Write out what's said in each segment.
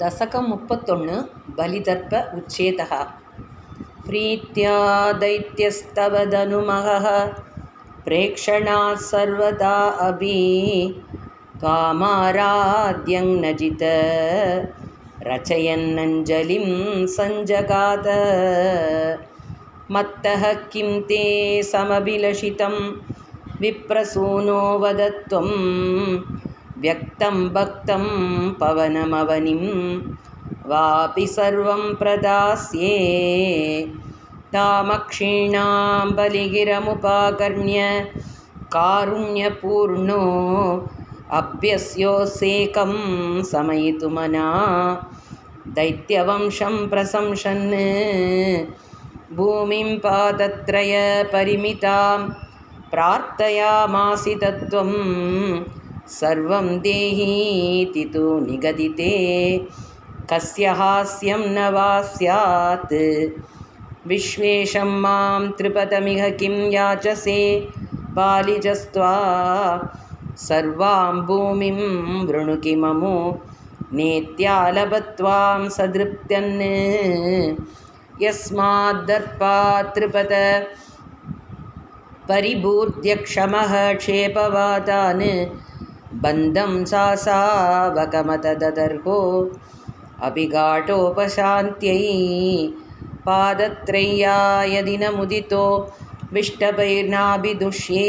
दशकं 31 बलिदर्प उच्छेदः प्रीत्या दैत्यस्तव धनुमहः प्रेक्षणात् सर्वदा अभि त्वामाराध्यं नजित रचयन्नञ्जलिं सञ्जगात मत्तः किं ते समभिलषितं विप्रसूनो वद त्वं व्यक्तं भक्तं पवनमवनिं वापि सर्वं प्रदास्ये तामक्षीणां बलिगिरमुपाकर्ण्य कारुण्यपूर्णो अभ्यस्योसेकं समयितुमना दैत्यवंशं प्रशंसन् भूमिं पादत्रय परिमितां प्रार्थयामासि तत्त्वं सर्वं देहीति तु निगदिते कस्य हास्यं न वा स्यात् विश्वेशं मां त्रिपदमिह किं याचसे बालिजस्त्वा सर्वां भूमिं वृणु किममु नेत्यालभत्वां सदृप्त्यन् यस्माद्दर्पात् त्रिपद परिभूर्य क्षमः क्षेपवादान् बन्धं सासावकमतदर्हो अभिघाटोपशान्त्यै पादत्रय्या यदि न मुदितो विष्टभैर्नाभिदुष्ये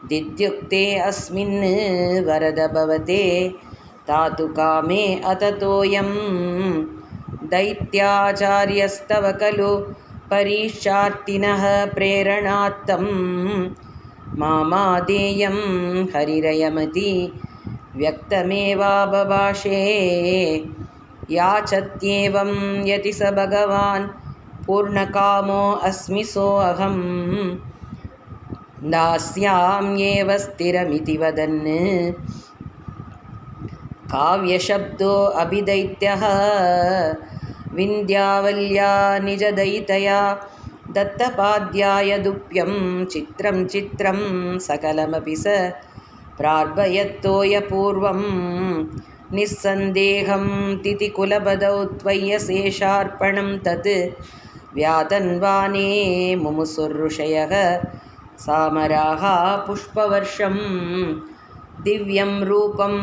दिद्युक्ते अस्मिन् वरद भवते तातु कामे अततोऽयं दैत्याचार्यस्तव खलु परीक्षार्थिनः प्रेरणात्तं मामादेयं हरिरयमति व्यक्तमेवाबभाषे याचत्येवं यति स भगवान् पूर्णकामो अस्मि सोऽहं दास्याम्येव स्थिरमिति वदन् काव्यशब्दो अभिदैत्यः विन्ध्यावल्या निजदयितया दत्तपाद्याय दुप्यं चित्रं चित्रं सकलमपि स प्रार्भयत्तोयपूर्वं निस्सन्देहं तिथिकुलपदौ त्वय्यशेषार्पणं तत् व्यातन्वाने मुमुसुर्ऋषयः सामराः पुष्पवर्षं दिव्यं रूपं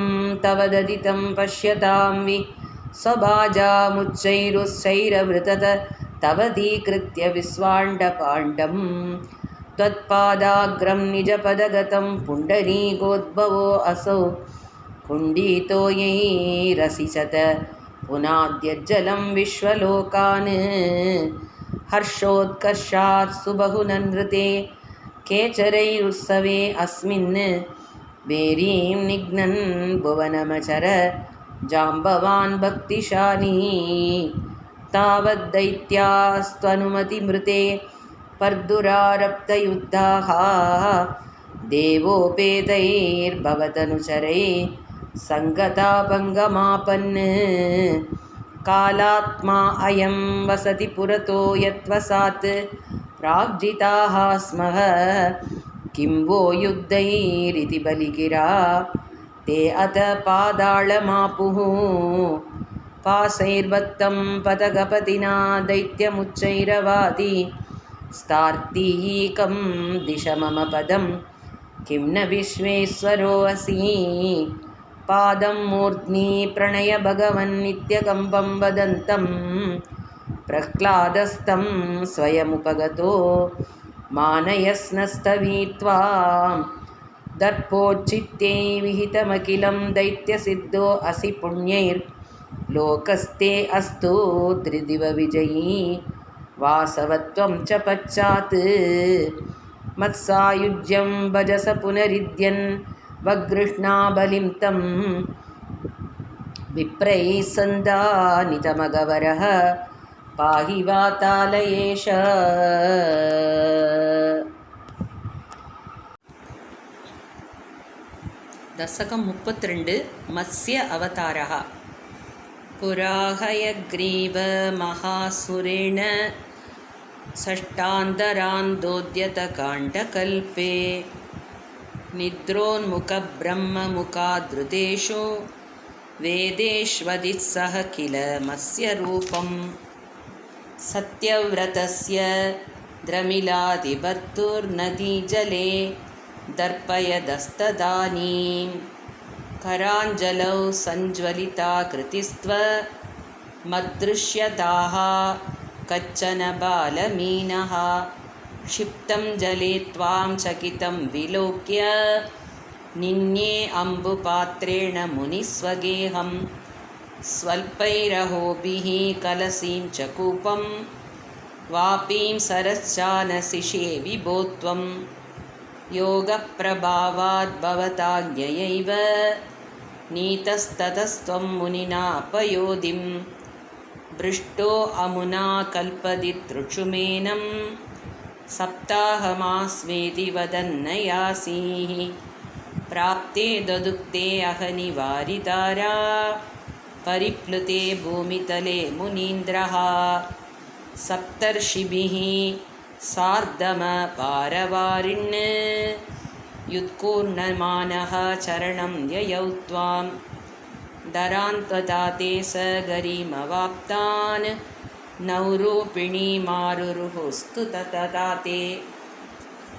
तव ददितं पश्यतां वि स्वभाजामुच्चैरुच्चैरवृतत तवधीकृत्य विस्वाण्डपाण्डं त्वत्पादाग्रं निजपदगतं पुण्डरीकोद्भवो असौ कुण्डितो यैरसिचत पुनाद्यज्जलं विश्वलोकान् हर्षोत्कर्षात् सुबहुननृते केचरैरुत्सवे अस्मिन् वेरीं निघ्नन् भुवनमचर जाम्बवान् भक्तिशाली तावद्दैत्यास्त्वनुमतिमृते पर्दुरारप्तयुद्धाः देवोपेतैर्भवतनुचरै सङ्गतापङ्गमापन् कालात्मा अयं वसति पुरतो यत्वसात् प्राग्जिताः स्मः किं वो युद्धैरिति बलिगिरा ते अथ पादाळमापुः पाशैर्बद्धं पदगपतिना दैत्यमुच्चैरवादी स्तार्तीकं दिश मम पदं किं न विश्वेश्वरोऽसि पादं मूर्ध्नि प्रणय भगवन्नित्यकम्पं वदन्तं प्रह्लादस्तं स्वयमुपगतो मानयस्नस्तवीत्वा दर्पोच्चित्ते विहितमखिलं दैत्यसिद्धो असि पुण्यैर्लोकस्ते अस्तु त्रिदिवविजयी वासवत्वं च पश्चात् मत्सायुज्यं भजस पुनरिद्यन् वगृह्णा बलिं तं विप्रैः सन्दानितमगवरः पाहि वातालयेश। दशकं 32 मत्स्य अवतारः पुराहयग्रीव महासुरेण वेदेष्वदित्सह किल मस्य रूपं सत्यव्रतस्य द्रमिलादिभर्तुर्नदीजले दर्पयदस्तदानीं कराञ्जलौ सञ्ज्वलिताकृतिस्त्व मद्दृश्यताः कच्चन बालमीनः क्षिप्तं जले त्वां चकितं विलोक्य निन्ये अम्बुपात्रेण मुनिस्वगेहं स्वल्पैरहोभिः कलसीं च कूपं वापीं सरश्चानसिषे विभो त्वं योगप्रभावाद् भवताज्ञयैव नीतस्ततस्त्वं मुनिना पयोधिं भृष्टो अमुना कल्पदितृक्षुमेनं सप्ताहमास्वेति वदन्नयासीः प्राप्ते ददुक्ते अहनिवारितारा परिप्लुते भूमितले मुनीन्द्रः सप्तर्षिभिः सार्धमपारवारिन् युत्कूर्णमानः चरणं ययौ त्वां दरान्त्वताते स गरिमवाप्तान् नौरूपिणी मारुरुहोस्तु ततताते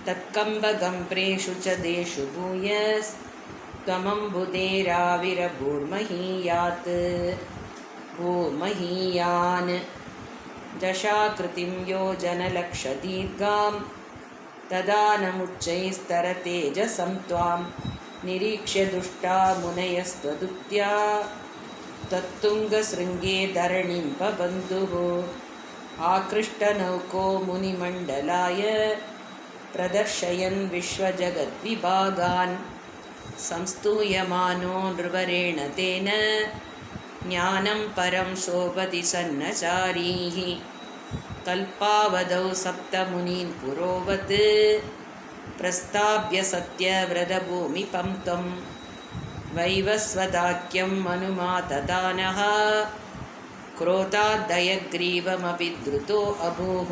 तत्कम्बगम्प्रेषु च देषु भूयस्त्वमम्बुधेराविरभूर्महीयात् भूर्महीयान् दशाकृतिं योजनलक्षदीर्घां तदानमुच्चैस्तरतेजसं त्वां निरीक्ष्य दुष्टा मुनयस्त्वदुक्त्या तत्तुङ्गशृङ्गे धरणिं पबन्धुः आकृष्टनौको मुनिमण्डलाय प्रदर्शयन् विश्वजगद्विभागान् संस्तूयमानो नृवरेण तेन ज्ञानं परं सोपति सन्नचारीः कल्पावधौ सप्तमुनीन् पुरोवत् प्रस्ताभ्य सत्यव्रतभूमिपं त्वं वैवस्वताख्यं मनुमातदानः क्रोधादयग्रीवमपि द्रुतो अभूः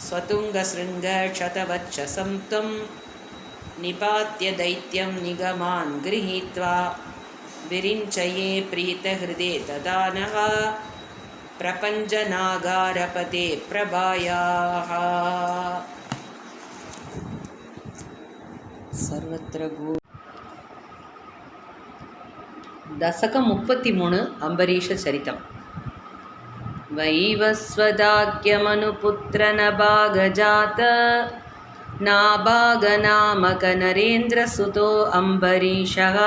स्वतुङ्गशृङ्गक्षतवक्षसं त्वं निपात्य दैत्यं निगमान् गृहीत्वा विरिञ्चये प्रीतहृदे तदानः प्रपञ्चनागारपते प्रभायाः सर्वत्र गो दशकं 33 अंबरीष चरितम् वैवस्वदाख्यमनुपुत्रनभागजात नाभागनामकनरेन्द्रसुतो अम्बरीषः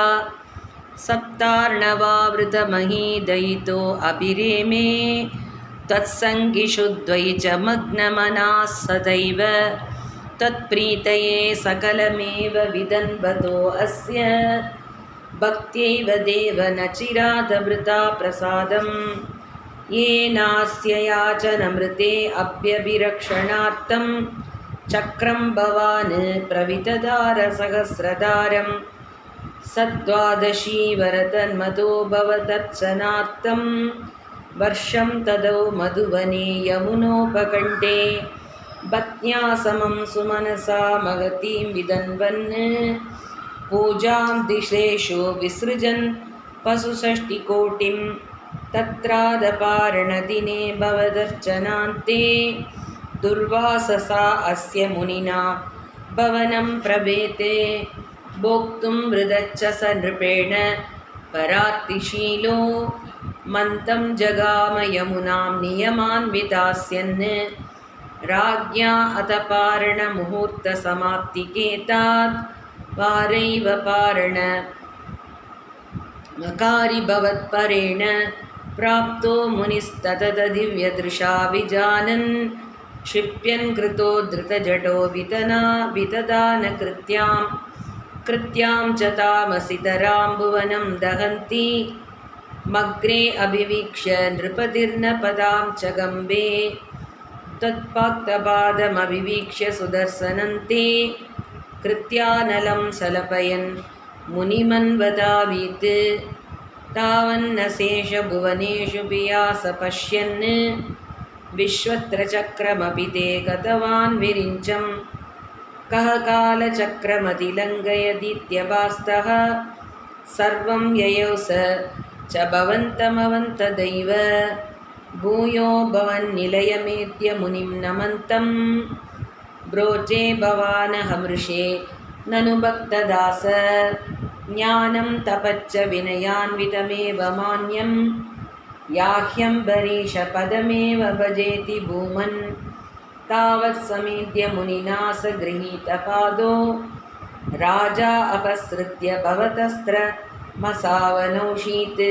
सप्तार्णवावृतमहीदयितो अभिरेमे तत्सङ्गिषु द्वैजमग्नमनाः सदैव तत्प्रीतये सकलमेव विदन्वतो अस्य भक्त्यैव देव न चिरादमृता प्रसादं येनास्य याचनमृते अभ्यभिरक्षणार्थं चक्रं भवान् प्रवितदारसहस्रधारं सद्वादशी वरतन्मतो भवदर्शनार्थं वर्षं तदौ मधुवने यमुनोपकण्ठे पत्न्या समं सुमनसा महतीं विदन्वन् पूजां दिशेषु विसृजन् पशुषष्टिकोटिं तत्रादपारणदिने भवदर्चनान्ते दुर्वाससा अस्य मुनिना भवनं प्रभेते भोक्तुं मृदच्च स नृपेण परात्तिशीलो मन्तं जगाम यमुनां नियमान् विधास्यन् राज्ञा अतपारणमुहूर्तसमाप्तिकेतात् वारैव पारण मकारी भवत्परेण प्राप्तो मुनिस्ततत दिव्यदृशा विजानन् क्षिप्यन् कृतो धृतजटो कृत्यां च तामसितरां भुवनं दहन्ति मग्रे अभिवीक्ष्य नृपतिर्नपदां च गम्भे तत्पाक्तपादमभिवीक्ष्य सुदर्शनन्ते कृत्यानलं सलपयन् मुनिमन्वदावीत् तावन्नशेषभुवनेषु पियास पश्यन् विश्वत्रचक्रमपि ते गतवान् विरिञ्चं कः कालचक्रमतिलङ्घयदित्यभास्तः सर्वं ययौ स च भवन्तमवन्तदैव भूयो भवन्निलयमेत्य मुनिं नमन्तं ब्रोचे भवानहमृषे ननु भक्तदास ज्ञानं तपच्च विनयान्वितमेव मान्यं याह्यम्बरीशपदमेव भजेति भूमन् तावत् समेद्य मुनिना स गृहीतपादो राजा अपसृत्य भवतस्त्रमसावनौषीत्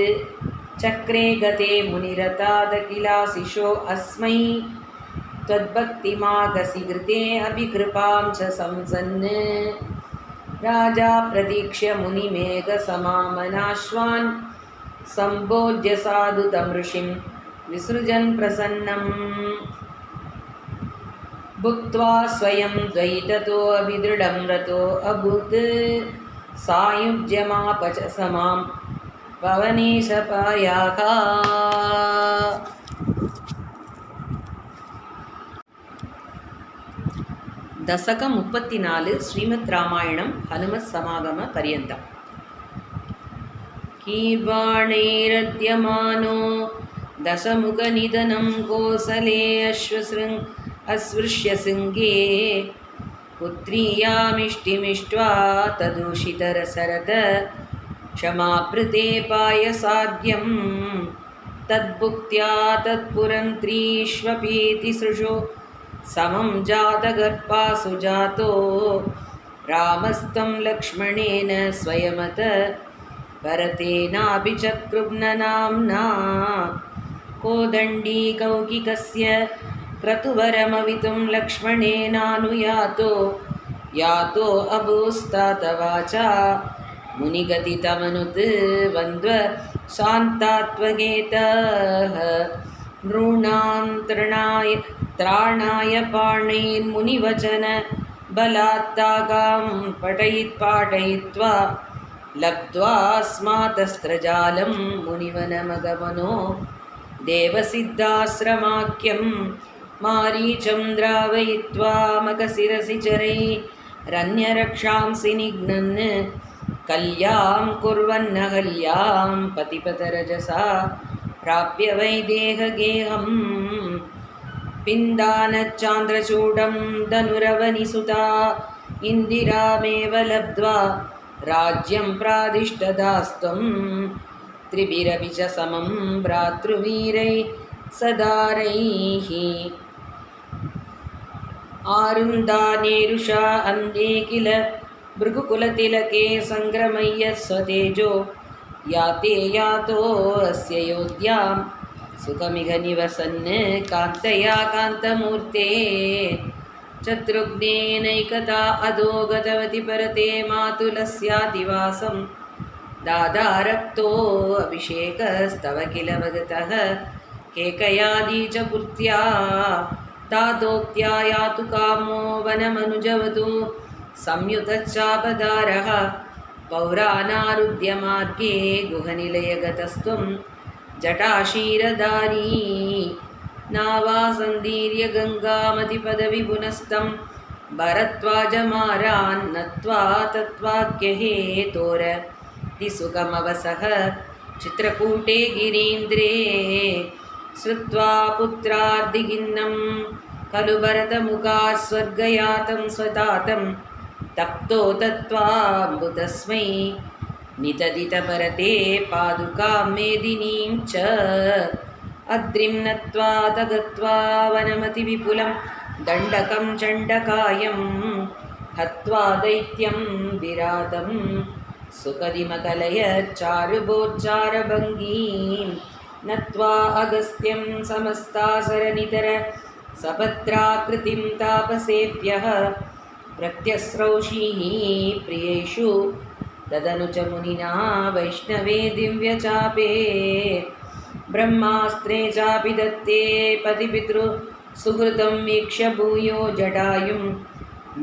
चक्रे गते मुनिरतादखिलाशिषो अस्मै त्वद्भक्तिमागसि घृते अभिकृपां च संसन् राजा प्रतीक्ष्य मुनिमेघसमामनाश्वान् सम्भोज्य साधु तं ऋषिं विसृजन् प्रसन्नम् भुक्त्वा स्वयं द्वैततो अभिदृढं रतो अभूत् सायुज्यमाप च समां पवनेशपायाः दशकं 34 श्रीमद् रामायणं हनुमत् समागम पर्यन्तं कीर्वाणैरद्यमानो दशमुखनिधनं कोसले अस्पृश्य सिंहे पुत्र्यामिष्टिमिष्ट्वा तदूषितरसरत क्षमापृते पायसाद्यं तद्भुक्त्या तत्पुरन्त्रीष्वपीति सृजो समं जातगर्भासु जातो रामस्तं लक्ष्मणेन स्वयमत भरतेनाभिचक्रुघ्ननाम्ना कोदण्डी कौकिकस्य क्रतुवरमवितुं लक्ष्मणेनानुयातो यातो अभूस्तातवाचा मुनिगतितमनुत् वन्द्व शान्तात्वगेतः नॄणां त्राणाय पाणैर्मुनिवचन बलात्तागां पाठयित्वा लब्ध्वा स्मातस्त्रजालं मुनिवनमगमनो देवसिद्धाश्रमाख्यं मारीचं द्रावयित्वा मकशिरसि चरैरन्यरक्षांसि निघ्नन् कल्यां कुर्वन्नहल्यां पतिपतरजसा प्राप्य वैदेहगेहं पिन्दानच्चान्द्रचूडं धनुरवनिसुता इन्दिरामेव लब्ध्वा राज्यं प्रादिष्टदास्त्वं त्रिभिरपि च समं भ्रातृवीरैः सदारैः आरुन्दानेरुषा अन्ये किल भृगुकुलतिलके सङ्ग्रमय्य स्वतेजो याते यातो अस्य योध्यां सुखमिह निवसन् कान्तया कान्तमूर्ते शत्रुघ्नेनैकता अधो गतवति परते मातुलस्यादिवासं दादारक्तो अभिषेकस्तव किल वदतः केकयादी च पुत्र्या तातोक्त्या यातु कामो वनमनुजवतु संयुतच्चापदारः पौरानारुध्यमार्गे गुहनिलयगतस्त्वं जटाशीरधारी नावासन्दीर्य गङ्गामतिपदविपुनस्तं भरद्वाजमारान् नत्वा तत्त्वाख्यहेतोर तिसुखमवसः चित्रकूटे गिरीन्द्रे श्रुत्वा पुत्रार्दिगिन्नं खलु भरतमुखात् स्वर्गयातं स्वतातं तप्तो तत्त्वाम्बुतस्मै नितदितभरते पादुकां मेदिनीं च अद्रिं नत्वा तगत्वा वनमतिविपुलं दण्डकं चण्डकायं हत्वा दैत्यं विरातं सुखदिमकलय चारुभोच्चारभङ्गीं नत्वा अगस्त्यं समस्तासरनितर सभद्राकृतिं तापसेभ्यः प्रत्यस्रौषीः प्रियेषु ददनु च मुनिना वैष्णवे दिव्यचापे ब्रह्मास्त्रे चापि दत्ते पतिपितृसुहृतं वीक्ष्य भूयो जटायुं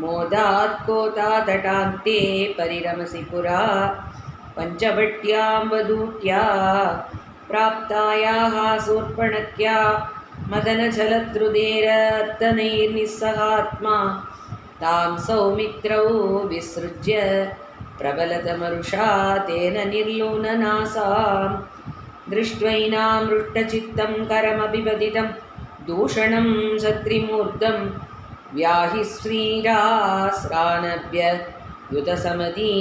मोदात् कोतातटान्ते परिरमसि पुरा पञ्चवट्यां वधूट्या प्राप्तायाः शूर्पणख्या मदनजलद्रुदेरर्तनैर्निस्सहात्मा तां सौमित्रौ विसृज्य प्रबलतमरुषा तेन निर्लूननासां दृष्ट्वैनामृष्टचित्तं करमपि पतितं दूषणं सत्रिमूर्धं व्याहि श्रीरास्रानभ्य युतसमधी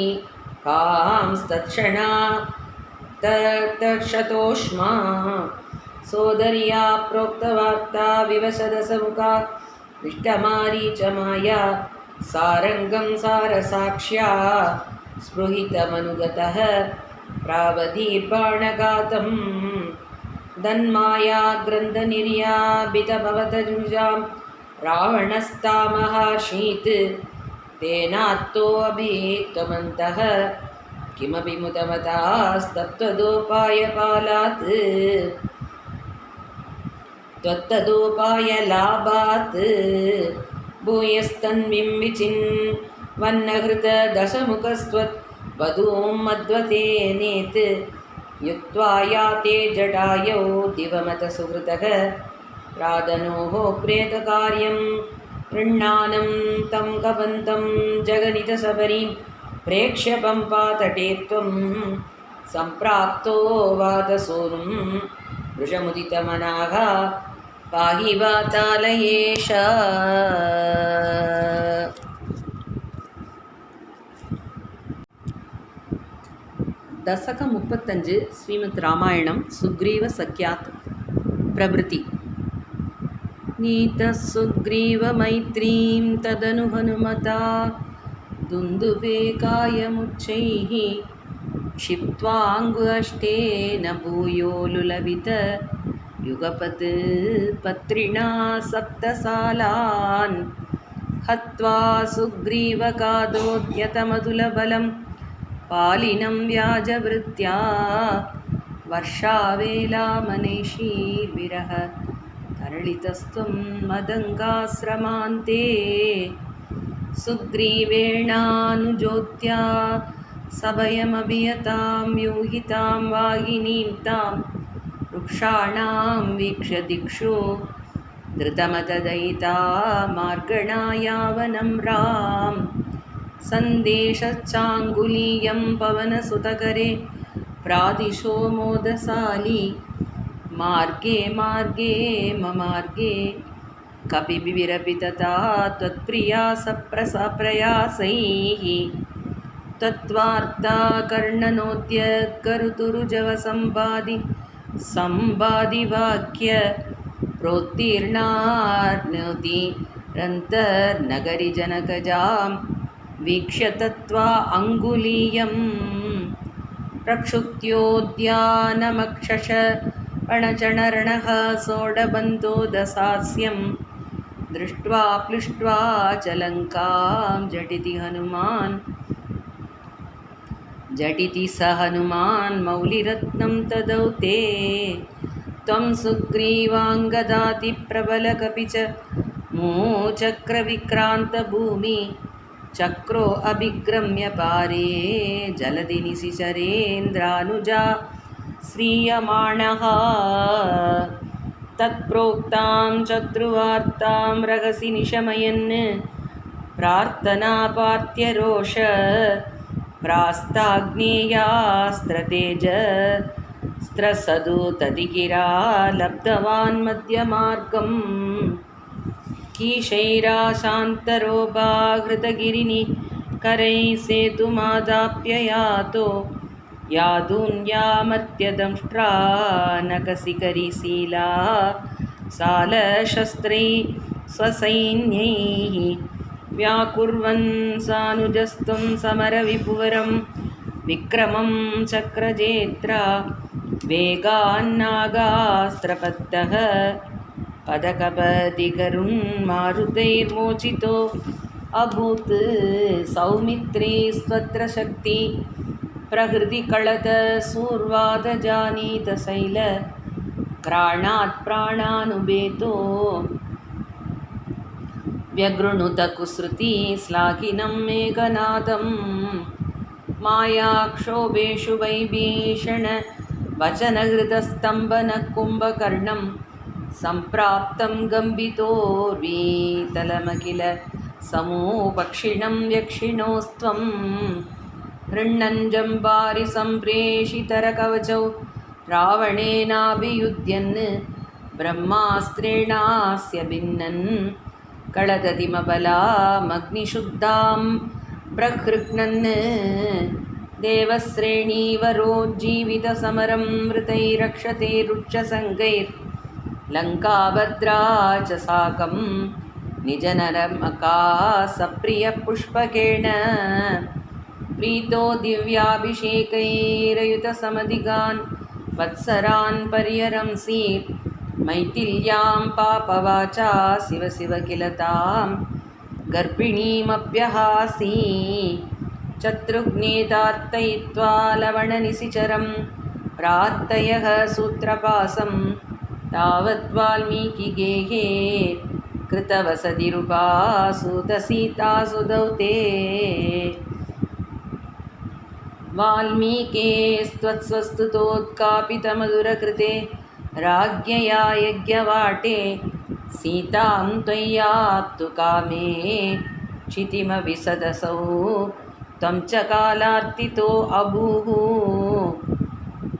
कांस्तत्क्षणा तत्तक्षतोष्मा सोदर्या प्रोक्तवार्ता विवसदसमुखा विष्टमारीचमाया सारंगं सारसाक्ष्या स्पृहितमनुगतः प्रावदीर्बाणघातं दन्माया ग्रन्थनिर्यापितभवतजुजां रावणस्तामहार्षीत् तेनात्तोऽभित्वमन्तः किमपि मुदमतास्तत्त्वदोपायपालात् त्वत्तदोपायलाभात् भूयस्तन्वीं विचिन्वन्नहृतदशमुखस्त्वत् वधूं मध्वतेनेत् युक्त्वा याते जटायौ दिवमतसुहृतः प्रादनोः प्रेतकार्यं गृह्णानं तं कपन्तं जगनितसबरीं प्रेक्ष्य पम्पातटे त्वं सम्प्राप्तो वातसूनुं वृषमुदितमनाः पाहि वातालयेश. दशक 35 श्रीमद् रामायणं सुग्रीव सख्यात् प्रभृति. नीतः सुग्रीव मैत्रीं तदनु हनुमता दुन्दुभे कायमुच्चैः क्षिप्त्वाङ्गुष्ठेन भूयो लुलभित युगपत् पत्रिणा सप्तसालान् हत्वा सुग्रीवकादोद्यतमतुलबलं पालिनं व्याजवृत्त्या वर्षावेलामनेशीर्विरह तरलितस्त्वं मदङ्गाश्रमान्ते सुग्रीवेणानुजोत्या सभयमभियतां यूहितां वाहिनीं तां वृक्षाणां वीक्ष्य दिक्षु धृतमतदयिता मार्गणायावनं राम सन्देशच्चाङ्गुलीयं पवनसुतकरे प्रादिशो मोदशाली मार्गे मार्गे ममार्गे कपिविरपितता त्वत्प्रिया सप्रयासैः तत्वार्ता कर्णनोद्यत्करुतुरुजवसम्बादिवाक्य प्रोत्तीर्णार्नोति रन्तर्नगरि जनकजां वीक्ष्य तत्त्वा अङ्गुलीयं प्रक्षुत्योद्यानमक्षश पणचणर्णः सोढबन्तो दशास्यं दृष्ट्वा प्लुष्ट्वा च लङ्कां झटिति स हनुमान् मौलिरत्नं तदौते त्वं सुग्रीवाङ्गदातिप्रबलकपि च मूचक्रविक्रान्तभूमि चक्रो अभिग्रम्य पारे जलधि निशिचरेन्द्रानुजा श्रीयमाणः तत्प्रोक्तां चक्रुवार्तां रहसि निशमयन् प्रार्थनापार्थ्यरोष प्रास्ताग्नेयास्त्रतेजस्त्रसदूतदिगिरा लब्धवान् मध्यमार्गं कीशैराशान्तरोपाहृतगिरिनिकरैः सेतुमादाप्य यादून्यामर्त्यदंष्ट्रा नकशिखरिशीला सालशस्त्रैः स्वसैन्यैः व्याकुर्वन् सानुजस्त्वं समरविपुवरं विक्रमं चक्रजेत्रा वेगान्नागास्त्रपत्तः पदकपदिकरुन्मारुतैर्मोचितो अभूत् सौमित्रे स्तत्र शक्ति प्रहृति कळत सूर्वादजानीतशैल क्राणात् प्राणानुबेतो व्यगृणुत कुसृति श्लाघिनं मेघनादं मायाक्षोभेषु वैभीषण वचनहृतस्तम्भनकुम्भकर्णं सम्प्राप्तं गम्भितोर्वीतलमखिल समूपक्षिणं यक्षिणोस्त्वं हृण्णञ्जम्बारि सम्प्रेषितरकवचौ रावणेनाभियुध्यन् ब्रह्मास्त्रेणास्य भिन्नन् कळदतिमबलामग्निशुद्धां प्रहृह्णन् देवश्रेणीवरोज्जीवितसमरं मृतैरक्षते रुक्षसङ्गैर्लङ्काभद्रा च साकं निजनरमकासप्रियपुष्पकेण प्रीतो दिव्याभिषेकैरयुतसमधिगान् वत्सरान् पर्यरंसीत् मैथिल्यां पापवाचा शिव शिव किल तां गर्भिणीमभ्यहासी शत्रुघ्नेतार्तयित्वा लवणनिशिचरं प्रार्थयः सूत्रपासं तावद्वाल्मीकिगेहे कृतवसतिरुपासूतसीतासुदौ ते वाल्मीकेस्त्वत्स्वस्तुतोत्कापितमधुरकृते राज्ञया यज्ञवाटे सीतां त्वय्याप्तु कामे क्षितिमविसदसौ त्वं च कालार्तितो अभूः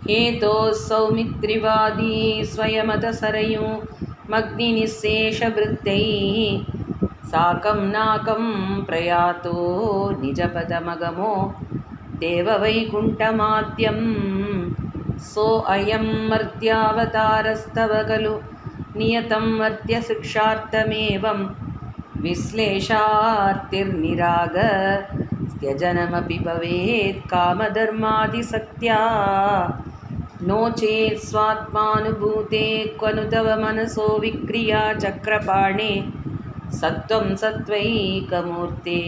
हेतोः सौमित्रिवादी स्वयमतसरयुमग्निनिःशेषवृत्तैः साकं नाकं प्रयातो निजपदमगमो देववैकुण्ठमाद्यं सोऽयं मर्त्यावतारस्तव खलु नियतं मर्त्यशिक्षार्थमेवं विश्लेषार्तिर्निरागस्त्यजनमपि भवेत् कामधर्मादिसक्त्या नो चेत् स्वात्मानुभूते क्वनु तव मनसो विक्रिया चक्रपाणे सत्त्वं सत्त्वैकमूर्ते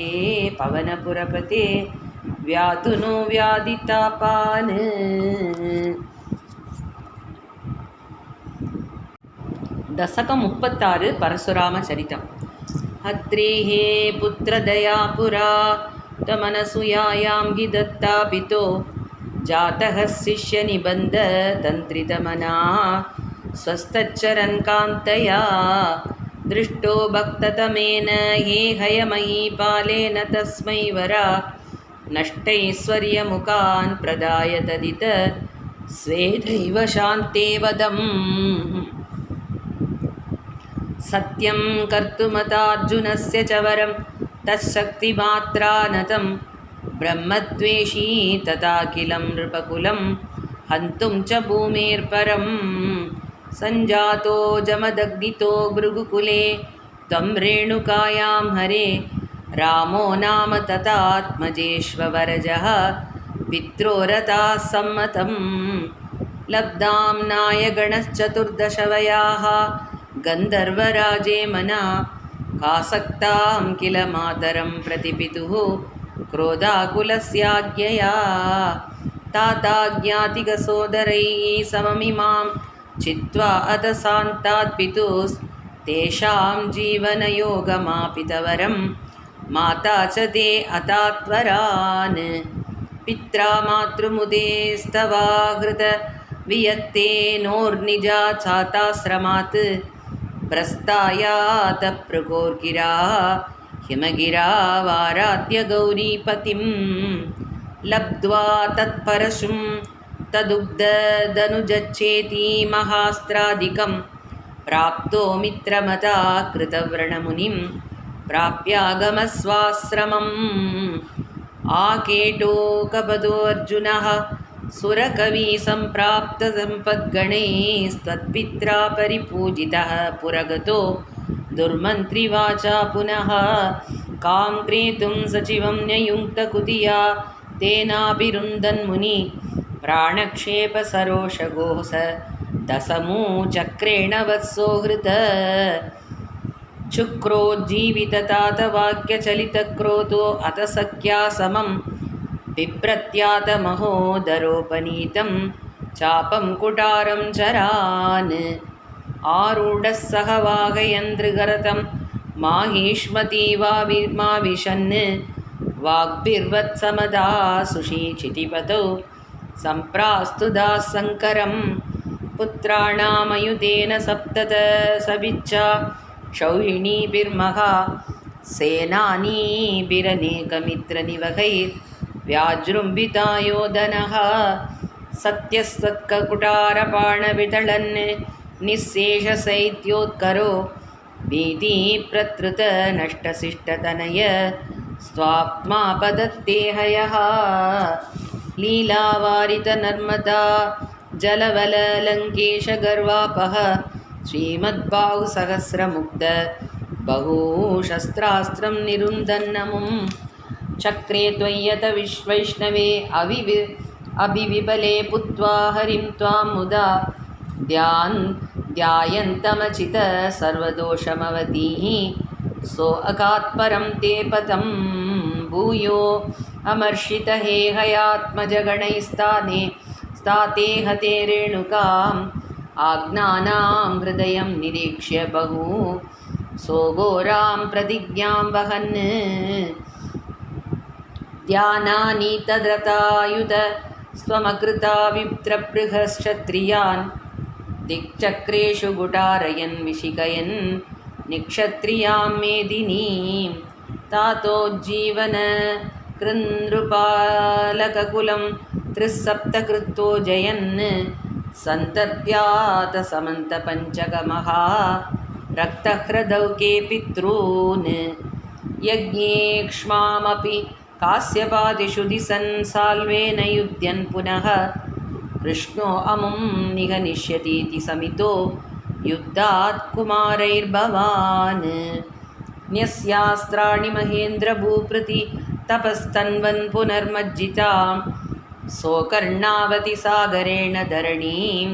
पवनपुरपते व्यातुनो व्याधितापान् दशकं 36 परशुरामचरितम् अत्रेः पुत्रदयापुरा त्वमनसूयायां हि दत्तापितो जातः शिष्यनिबन्धतन्त्रितमना स्वस्तच्चरन् कान्तया दृष्टो भक्ततमेन हे हयमहीपालेन तस्मै वरा नष्टैश्वर्यमुखान् प्रदाय तदित स्वेदैव शान्ते वदम् सत्यं कर्तुमतार्जुनस्य च वरं तच्छक्तिमात्रानतं ब्रह्मद्वेषी तथाखिलं नृपकुलं हन्तुं च भूमेर्परं सञ्जातो जमदग्नितो भृगुकुले त्वं रेणुकायां हरे रामो नाम तथात्मजेष्वरजः पित्रोरथाः सम्मतं लब्धां नायगणश्चतुर्दशवयाः गन्धर्वराजे मना कासक्तां किल मातरं प्रतिपितुः क्रोधाकुलस्याज्ञया ताताज्ञातिकसोदरैः सममिमां चित्वा अतसान्तात् पितुस्तेषां जीवनयोगमापितवरं माता च ते अतात्वरान् पित्रा मातृमुदेस्तवा हृत वियत्ते नोर्निजा चाताश्रमात् प्रस्थायात प्रगोर्गिरा हिमगिरा वाराध्य गौरीपतिं लब्ध्वा तत्परशुं तदुग्धदनुजच्छेति महास्त्रादिकं प्राप्तो मित्रमता कृतव्रणमुनिं प्राप्यागमस्वाश्रमम् आकेटोकपदोऽर्जुनः सुरकविसम्प्राप्तसम्पद्गणैस्त्वत्पित्रा परिपूजितः पुरगतो दुर्मन्त्रिवाचा पुनः कां क्रेतुं सचिवं न्ययुङ्क्तकुतिया तेनाभिरुन्दन्मुनि प्राणक्षेपसरोषघोष दशमूचक्रेण वत्सोहृत शुक्रोज्जीविततातवाक्यचलितक्रोधो अथ सख्या समं बिभ्रत्यातमहोदरोपनीतं चापं कुटारं चरान् आरूढः सह वाहयन्द्रगरतं माहिष्मतीवाविशन् वाग्भिर्वत्समदा सुषीचितिपतौ सम्प्रास्तुदाः शङ्करं पुत्राणामयुतेन सप्तत सविच्चा क्षौहिणीभिर्महा सेनानीभिरनेकमित्रनिवहैर् व्याजृम्भितायोधनः सत्यस्त्वत्ककुटारपाणवितळन् निःशेषशैत्योत्करो भीतिप्रतृतनष्टशिष्टतनय स्वात्मापदत्तेहयः लीलावारितनर्मदा जलवललङ्केशगर्वापः श्रीमद्बाहुसहस्रमुग्ध बहुशस्त्रास्त्रं निरुन्धन्नमुं चक्रे त्वय्यत वैष्णवे अभिविबले पुत्वा हरिं त्वां मुदा ध्यायन्तमचित सर्वदोषमवतीः सोऽकात्परं ते पदं भूयो अमर्षितहेहयात्मजगणैस्ताने स्ताते हते रेणुकाम् आज्ञानां हृदयं निरीक्ष्य बहु सोघोरां प्रतिज्ञां वहन् ध्यानानीतद्रतायुध स्वमकृता विप्त्रबृहश्क्षत्रियान् दिक्चक्रेषु गुटारयन् विशिकयन् निक्षत्रियां मेदिनीं तातोज्जीवन कृन्नृपालककुलं त्रिसप्तकृतो जयन् सन्तत्यातसमन्तपञ्चकमहा रक्तह्रदौके पितॄन् यज्ञेक्ष्मामपि कास्यपादिषु दिसन् साल्वेन युध्यन् पुनः कृष्णो अमुं निहनिष्यतीति समितो युद्धात् कुमारैर्भवान् न्यस्यास्त्राणि महेन्द्रभूप्रति तपस्तन्वन् पुनर्मज्जितां सोकर्णावतिसागरेण धरणीं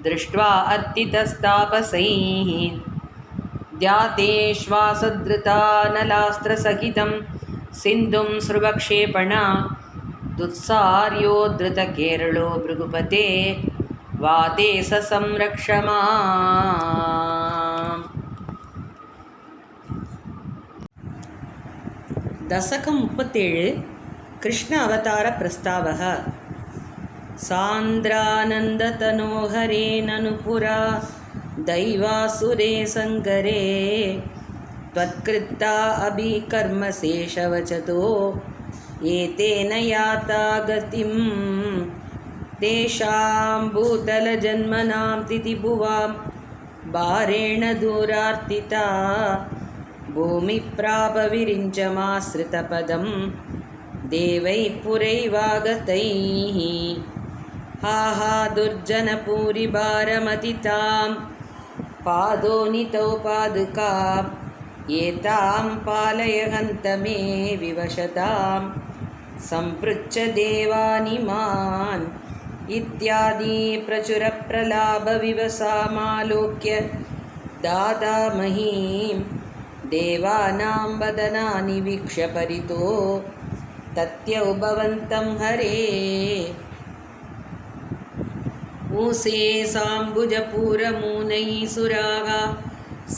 दृष्ट्वा अर्तितस्तापसैः ध्यातेश्वासधृतानलास्त्रसहितं सिन्धुं सृवक्षेपणा दुत्सार्योद्धृतकेरलो भृगुपते वाते ससंरक्षमाम्. दशकं 37 कृष्ण अवतार प्रस्तावः. सान्द्रानन्दतनोहरे ननुपुरा दैवासुरे सङ्करे त्वत्कृता अभिकर्मशेषवचतो एतेन याता गतिं तेषां भूतलजन्मनां तिथिभुवां भारेण दूरार्तिता भूमिप्रापविरिञ्चमाश्रितपदं देवैः पुरैवागतैः हा हा दुर्जनपूरिभारमतितां पादोनितौ पादुका एतां पालय हन्त मे विवशतां सम्पृच्छ देवानिमान् इत्यादि प्रचुरप्रलाभविवसामालोक्य दादामहीं देवानां वदनानि वीक्ष्य परितो तत्यौ भवन्तं हरे ऊसे साम्बुजपूरमूनैः सुराः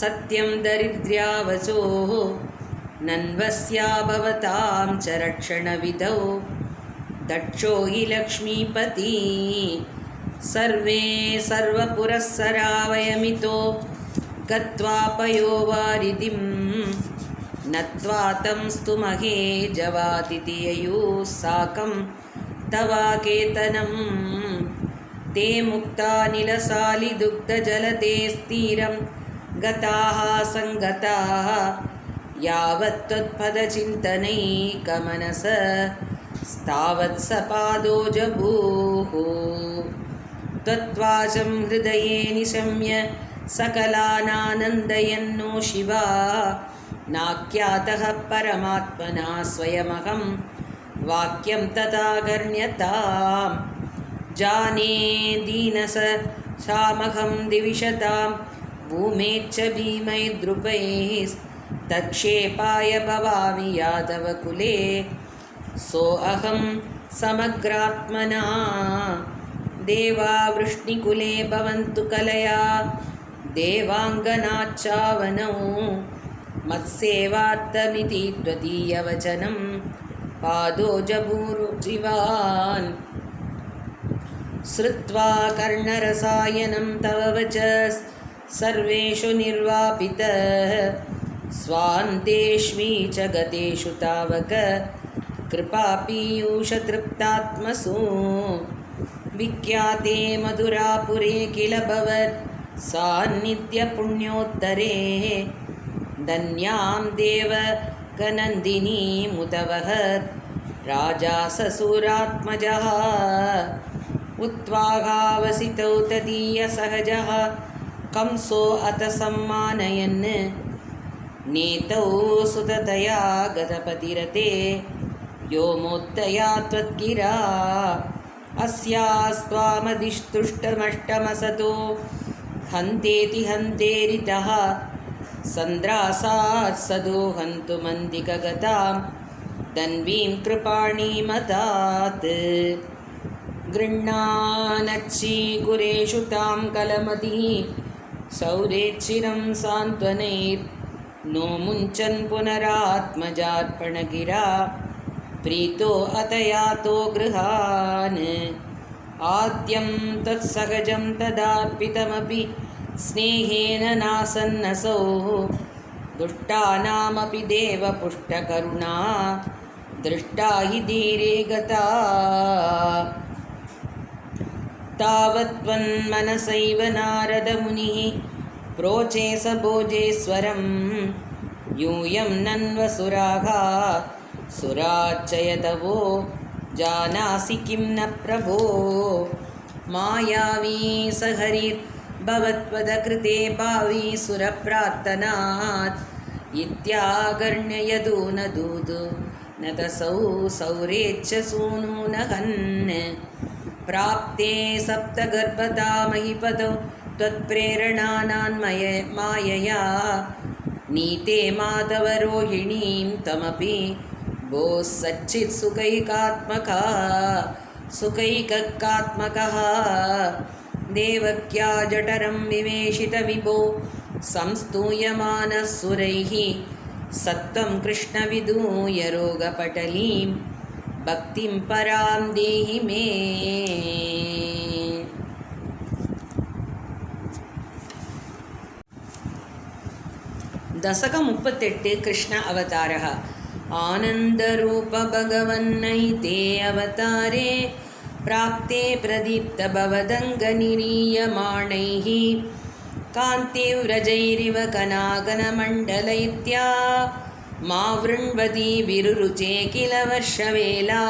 सत्यं दरिद्र्यावचोः नन्वस्या भवतां च रक्षणविधौ दक्षो हि लक्ष्मीपति सर्वे सर्वपुरःसरा वयमितो गत्वा पयोवारिधिं नत्वा तं स्तुमहे जवातिथिययुः साकं तवाकेतनं ते मुक्तानिलसालिदुग्धजलते स्थिरं गताः सङ्गताः यावत् त्वत्पदचिन्तनैकमनस स्तावत् सपादो जभूः त्वत्वाचं हृदये निशम्य सकलानानन्दयन्नो शिवा नाख्यातः परमात्मना स्वयमहं वाक्यं तथा गण्यतां जाने दीनस शामहं दिविशतां भूमेच्च भीमैर्द्रुपैः तत्क्षेपाय भवामि यादवकुले सोऽहं समग्रात्मना देवा वृष्णिकुले भवन्तु कलया देवाङ्गनाच्चावनौ मत्सेवार्थमिति त्वदीयवचनं पादो जभूरुजिवान् श्रुत्वा कर्णरसायनं तव वचः सर्वेषु निर्वापितः स्वान्तेष्मि च गतेषु तावक कृपापीयूषतृप्तात्मसु विख्याते मधुरापुरे किल भवत् सान्निध्यपुण्योत्तरे धन्यां देवकनन्दिनीमुदवहत् राजा ससुरात्मजः उत्वाहावसितौ तदीयसहजः कंसो अथ सम्मानयन् नीतौ सुततया गतपतिरते व्योमोत्तया त्वद्गिरा अस्यास्त्वामधिष्टुष्टमष्टमसतो हन्तेति हन्तेरितः सन्द्रासात् सदो हन्तुमन्दिकगतां धन्वीं कृपाणीमतात् गृह्णानच्छीकुरेषु तां कलमतिः शौरेच्छिरं सान्त्वनैर्नो मुञ्चन् पुनरात्मजार्पणगिरा प्रीतो अतयातो गृहान् आद्यं तत्सहजं तदार्पितमपि स्नेहेन नासन्नसौ दुष्टानामपि देवपुष्टकरुणा दृष्टा हि धीरे गता तावत्त्वन्मनसैव नारदमुनिः प्रोचे स भोजेश्वरं यूयं नन्वसुराः सुराच्चयतवो जानासि किं न प्रभो मायावी स हरिर्भवत्वदकृते भावी सुरप्रार्थनात् इत्यागर्ण्ययदु न दूदु न तसौ सौरेच्छ सूनु न हन् प्राप्ते सप्तगर्भता महीपदौ त्वत्प्रेरणानान्मय मायया नीते माधवरोहिणीं तमपि भोः सच्चित् सुखैकात्मकः देवक्या जठरं विवेशितविभो संस्तूयमानः सुरैः सत्त्वं कृष्णविधूय रोगपटलीं भक्तिं परां देहि मे दशकं 38 कृष्ण अवतारः आनन्दरूप भगवन्नैते अवतारे प्राप्ते प्रदीप्तभवदङ्गनिरीयमाणैः कान्तिव्रजैरिव कनागनमण्डलैत्या मा वृण्वती विरुरुचे किल वर्षवेला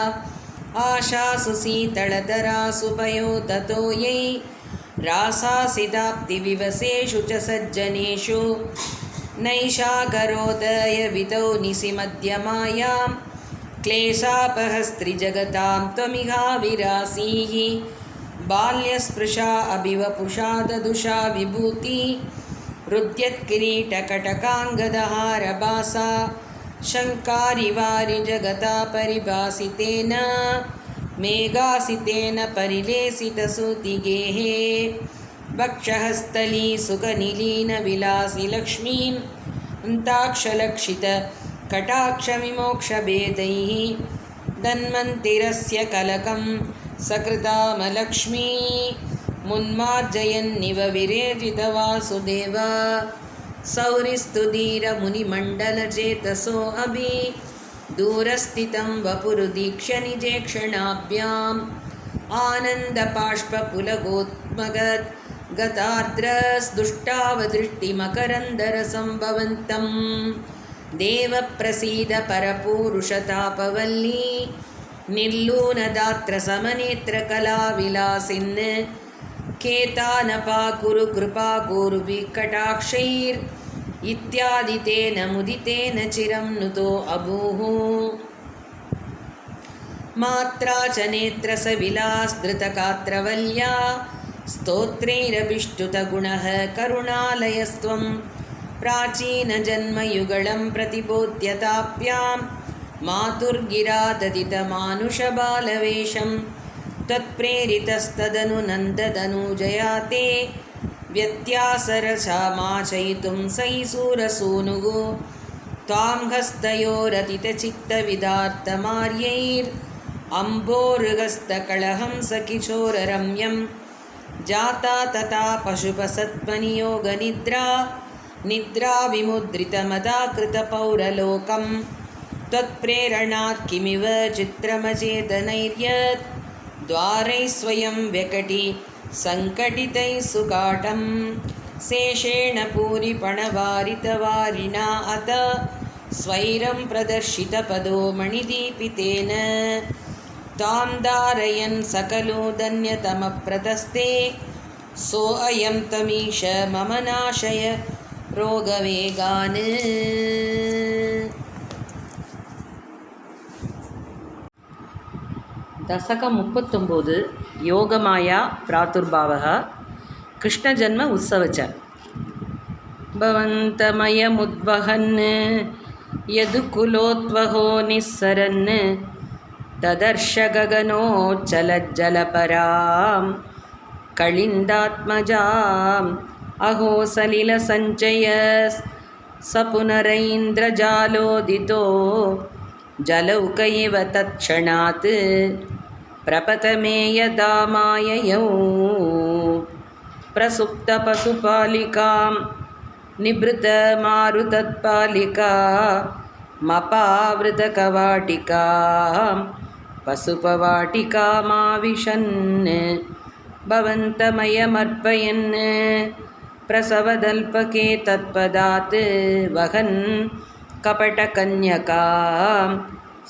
आशासु शीतलतरासु पयोततो यै रासासिताप्तिविवसेषु च सज्जनेषु नैषाकरोदयवितौ निशिमध्यमायां क्लेशापहस्त्रिजगतां त्वमिहाविरासीः बाल्यस्पृशा अभिवपुषा ददुषा विभूति रुद्यत्किरीटकटकाङ्गदहारभासा शङ्कारिवारि जगता परिभासितेन मेघासितेन परिलेसितसूतिगेः वक्षःस्थली सुखनिलीनविलासि लक्ष्मीं अन्ताक्षलक्षितकटाक्षविमोक्षभेदैः धन्वन्तिरस्य कलकं सकृतामलक्ष्मी मुन्मार्जयन्निव विरेजितवासुदेव सौरिस्तुधीरमुनिमण्डलचेतसो अभि दूरस्थितं वपुरुदीक्ष्य निजेक्षणाभ्याम् आनन्दबाष्पपुलकोत्मगत् गतार्द्रस्दुष्टावदृष्टिमकरन्दरसंभवन्तं देवप्रसीद परपूरुषतापवल्ली निर्लूनदात्र समनेत्रकलाविलासिन् केतानपाकुरु कृपाकुरुभिकटाक्षैर् इत्यादितेन मुदितेन चिरं नुतो अभूः मात्रा च नेत्रसविलासधृतगात्रवल्या स्तोत्रैरभिष्टुतगुणः करुणालयस्त्वं प्राचीनजन्मयुगलं प्रतिबोध्यताप्यां मातुर्गिराददितमानुषबालवेषं त्वत्प्रेरितस्तदनु नन्ददनुजया ते व्यत्यासरसामाचयितुं सैसूरसूनुः त्वां हस्तयोरतितचित्तविदार्तमार्यैर् अम्भोरुगस्तकलहंसकिशोररम्यं जाता तथा पशुपसत्त्वनियोगनिद्रा निद्रा विमुद्रितमदाकृतपौरलोकं त्वत्प्रेरणात् किमिव चित्रमचेतनैर्यत् द्वारैः स्वयं व्यकटि सङ्कटितैः सुकाटं शेषेण पूरिपणवारितवारिणा अत स्वैरं प्रदर्शितपदो मणिदीपितेन तां धारयन् सकलो धन्यतमप्रतस्ते सोऽयं तमीश मम नाशय रोगवेगान्. दशकं 39 योगमाया प्रादुर्भावः कृष्णजन्म उत्सवच भवन्तमयमुद्वहन् यदुकुलोत्वहो निस्सरन् तदर्श गगनोच्चलज्जलपरां कलिन्दात्मजाम् अहो सलिलसञ्चय स पुनरैन्द्रजालोदितो जलौक इव तत्क्षणात् प्रपतमे यदा माययौ प्रसुप्तपशुपालिकां निभृतमारुतत्पालिका मपावृतकवाटिकां पशुपवाटिकामाविशन् भवन्तमयमर्पयन् प्रसवदल्पके तत्पदात् वहन् कपटकन्यकां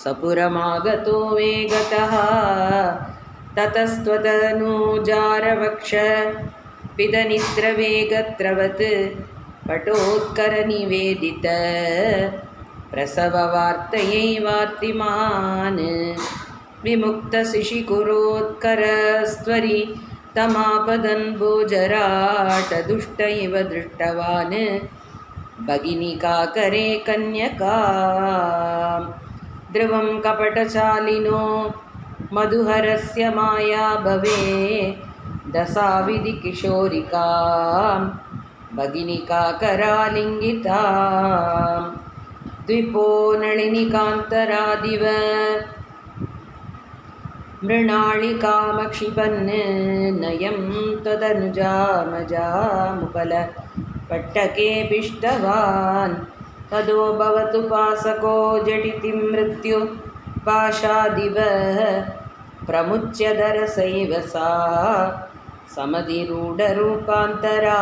सपुरमागतो वेगतः ततस्त्वदनुजारवक्ष पिदनिद्रवेगत्रवत् पटोत्करनिवेदित प्रसववार्तयैवार्तिमान् विमुक्तशिशिकुरोत्करस्त्वरि तमापदन् भोजराटदुष्ट इव दृष्टवान् भगिनिकाकरे कन्यकां ध्रुवं कपटचालिनो मधुहरस्य माया भवे दशाविधिकिशोरिकां भगिनिकाकरालिङ्गितां द्विपो नളിनिकान्तरादिव मृणालिकामक्षिपन् नयं त्वदनुजामजामुपलपट्टकेऽभिष्टवान् तदो भवतु पासको झटिति मृत्यु पाशादिव प्रमुच्यधरसैव सा समधिरूढरूपान्तरा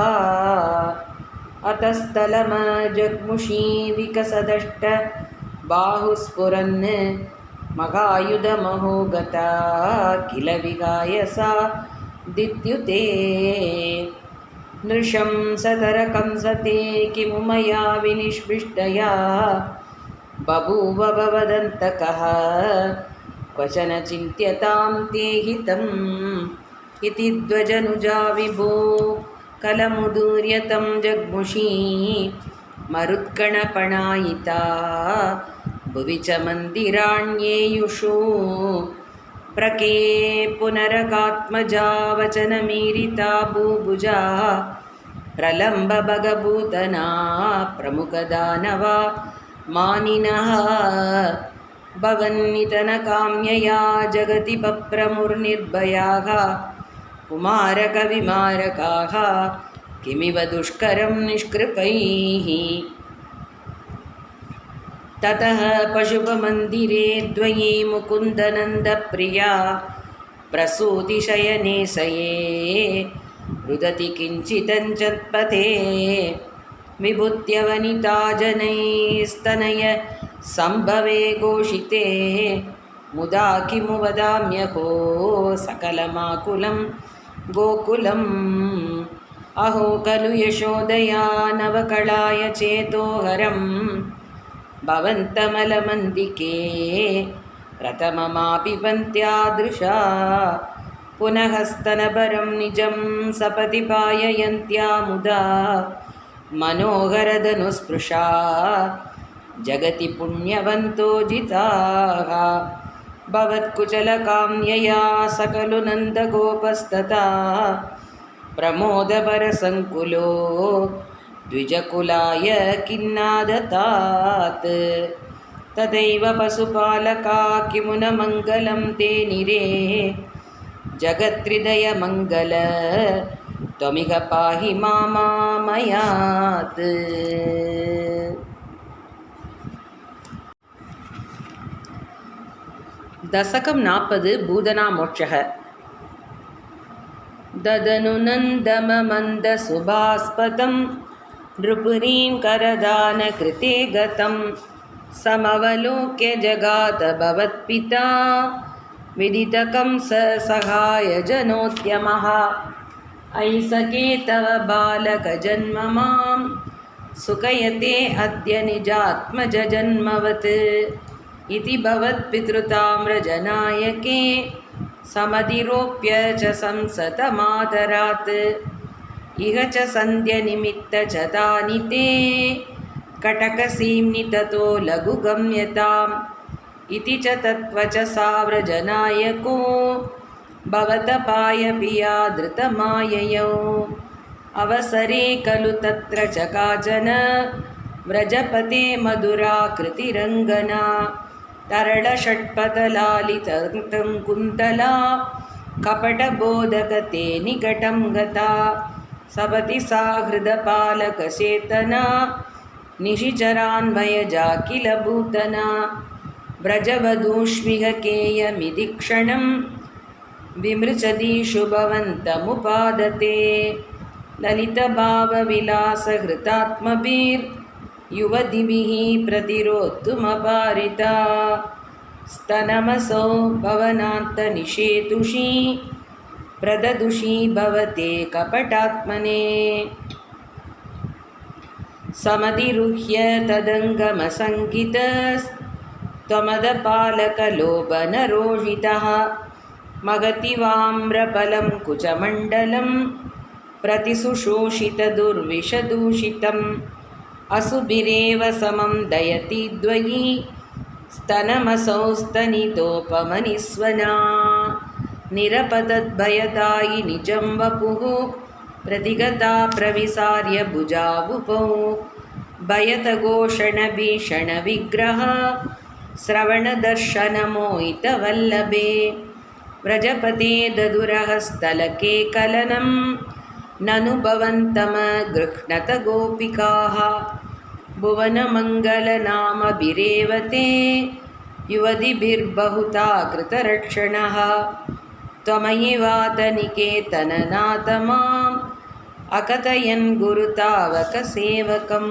अतस्तलमजग्मुषी विकसदष्ट बाहुस्फुरन् महायुधमहो गता किल विगाय सा दित्युते नृशंसतरकंसते किमु मया विनिष्पृष्टया बभूव भवदन्तकः क्वचन चिन्त्यतां ते हितम् इति ध्वजनुजा विभो कलमुदूर्यतं जग्मुषी मरुत्कणपणायिता भुवि च मन्दिराण्येयुषु प्रके पुनरकात्मजा वचनमीरिता भूभुजा प्रलम्ब भगभूतना प्रमुखदानवा मानिनः भवन्नितनकाम्यया जगति पप्रमुर्निर्भयाः कुमारकविमारकाः किमिव दुष्करं निष्कृपैः ततः पशुपमन्दिरे द्वयी मुकुन्दनन्दप्रिया प्रसूतिशयने सये रुदति किञ्चिदञ्चत्पथे विभूत्यवनिता जनैस्तनय सम्भवे घोषिते मुदा किमु वदाम्यहो सकलमाकुलं गोकुलम् अहो खलु यशोदया नवकलाय चेतोहरम् भवन्तमलमन्दिके प्रथममापि पन्त्यादृशा पुनः स्तनभरं निजं सपदि पाययन्त्या मुदा मनोहरधनुस्पृशा जगति पुण्यवन्तो जिताः भवत्कुचलकाम्यया सकलु नन्दगोपस्तथा प्रमोदभरसङ्कुलो द्विजकुलाय किन्नादतात् तदैव पशुपालका किमु न मङ्गलं ते निरे जगत्हृदयमङ्गल त्वमिह पाहि मामामयात्. दशकं 40 भूदनामोक्षः। ददनु नन्दममन्दसुभास्पदं नृपुरीं करदानकृते गतं समवलोक्य जगात भवत्पिता विदितकं सहायजनोद्यमः। ऐसके तव बालकजन्म मां सुखयते अद्य निजात्मजजन्मवत् इति भवत्पितृताम्रजनायके समधिरोप्य च संसतमादरात्। इह च सन्ध्यनिमित्त च तानि ते कटकसीम्नि ततो लघुगम्यताम् इति च तत्त्वचसा व्रजनायको भवतपायपिया धृतमाययौ। अवसरे खलु तत्र च काचन व्रजपते मधुराकृतिरङ्गना तरलषट्पथलालितं कुन्तला कपटबोधकते निकटं गता सपति सा हृदपालकचेतना निशिचरान्वयजा किल भूतना। व्रजवधूष्मिह केयमिति क्षणं विमृचदीषु भवन्तमुपादते ललितभावविलासहृतात्मभिर्युवतिभिः प्रतिरोद्धुमपारिता स्तनमसौ भवनान्तनिषेतुषी प्रददुषी भवते कपटात्मने। समधिरुह्य तदङ्गमसङ्गितस्त्वमदपालकलोभनरोषितः महति वाम्रफलं कुचमण्डलं प्रतिसुशोषितदुर्विषदूषितम् असुभिरेव समं दयति द्वयी स्तनमसौ स्तनितोपमनिस्वना। निरपतद्भयदायि निजं वपुः प्रतिगता प्रविसार्य भुजावुपौ भयतघोषणभीषणविग्रह श्रवणदर्शनमोहितवल्लभे। व्रजपते ददुरहस्तलके कलनं ननु भवन्तमगृह्णत गोपिकाः भुवनमङ्गलनामभिरेव ते युवतिभिर्बहुता कृतरक्षणः। त्वमयिवातनिकेतननाथ माम् अकथयन् गुरुतावकसेवकम्।